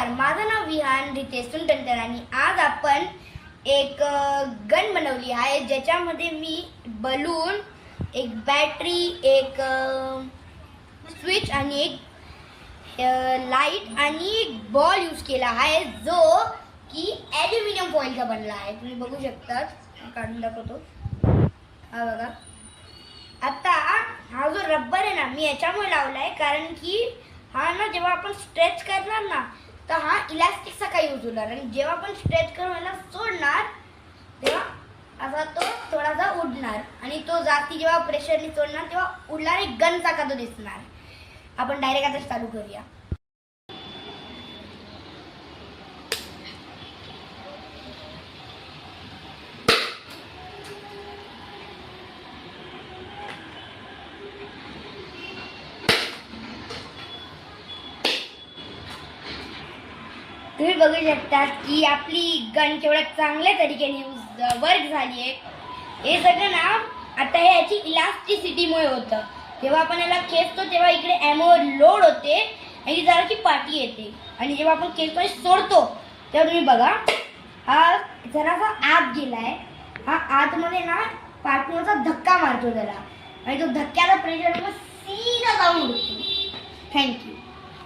नमस्कार, माझं नाव विहान रितेश सुंटनकर आणि आज आपण एक गन बनवली आहे ज्याच्यामध्ये मी बलून, एक बॅटरी, एक स्विच आणि एक लाईट आणि एक बॉल यूज केला आहे जो की ॲल्युमिनियम फॉइलचा बनला आहे. तुम्ही बघू शकता, काढून दाखवतो. हा बघा. आता हा जो रबर आहे ना, मी याच्यामुळे लावलाय कारण की हा ना जेव्हा आपण स्ट्रेच करणार ना तर हा इलास्टिकचा काही यूज होणार आणि जेव्हा आपण स्ट्रेच करून याला सोडणार तेव्हा असा तो थोडासा उडणार आणि तो जास्ती जेव्हा प्रेशरने सोडणार तेव्हा उडणार एक गन सारखा तो दिसणार. आपण डायरेक्ट आता चालू करूया. तुम्ही बघू शकता की आपली गन केवढ्या चांगल्या तरीकेने वर्क झाली आहे. हे सगळं ना आता हे याची इलास्टिसिटीमुळे होतं. जेव्हा आपण याला खेचतो तेव्हा इकडे ॲमो लोड होते आणि जराची पाठी येते आणि जेव्हा आपण खेचतो सोडतो तेव्हा तुम्ही बघा हा जरासा आत गेलाय. हा आतमध्ये ना पाठीवरचा धक्का मारतो त्याला आणि तो धक्क्याचा प्रेशर सीधा जाऊन उडतो. थँक्यू.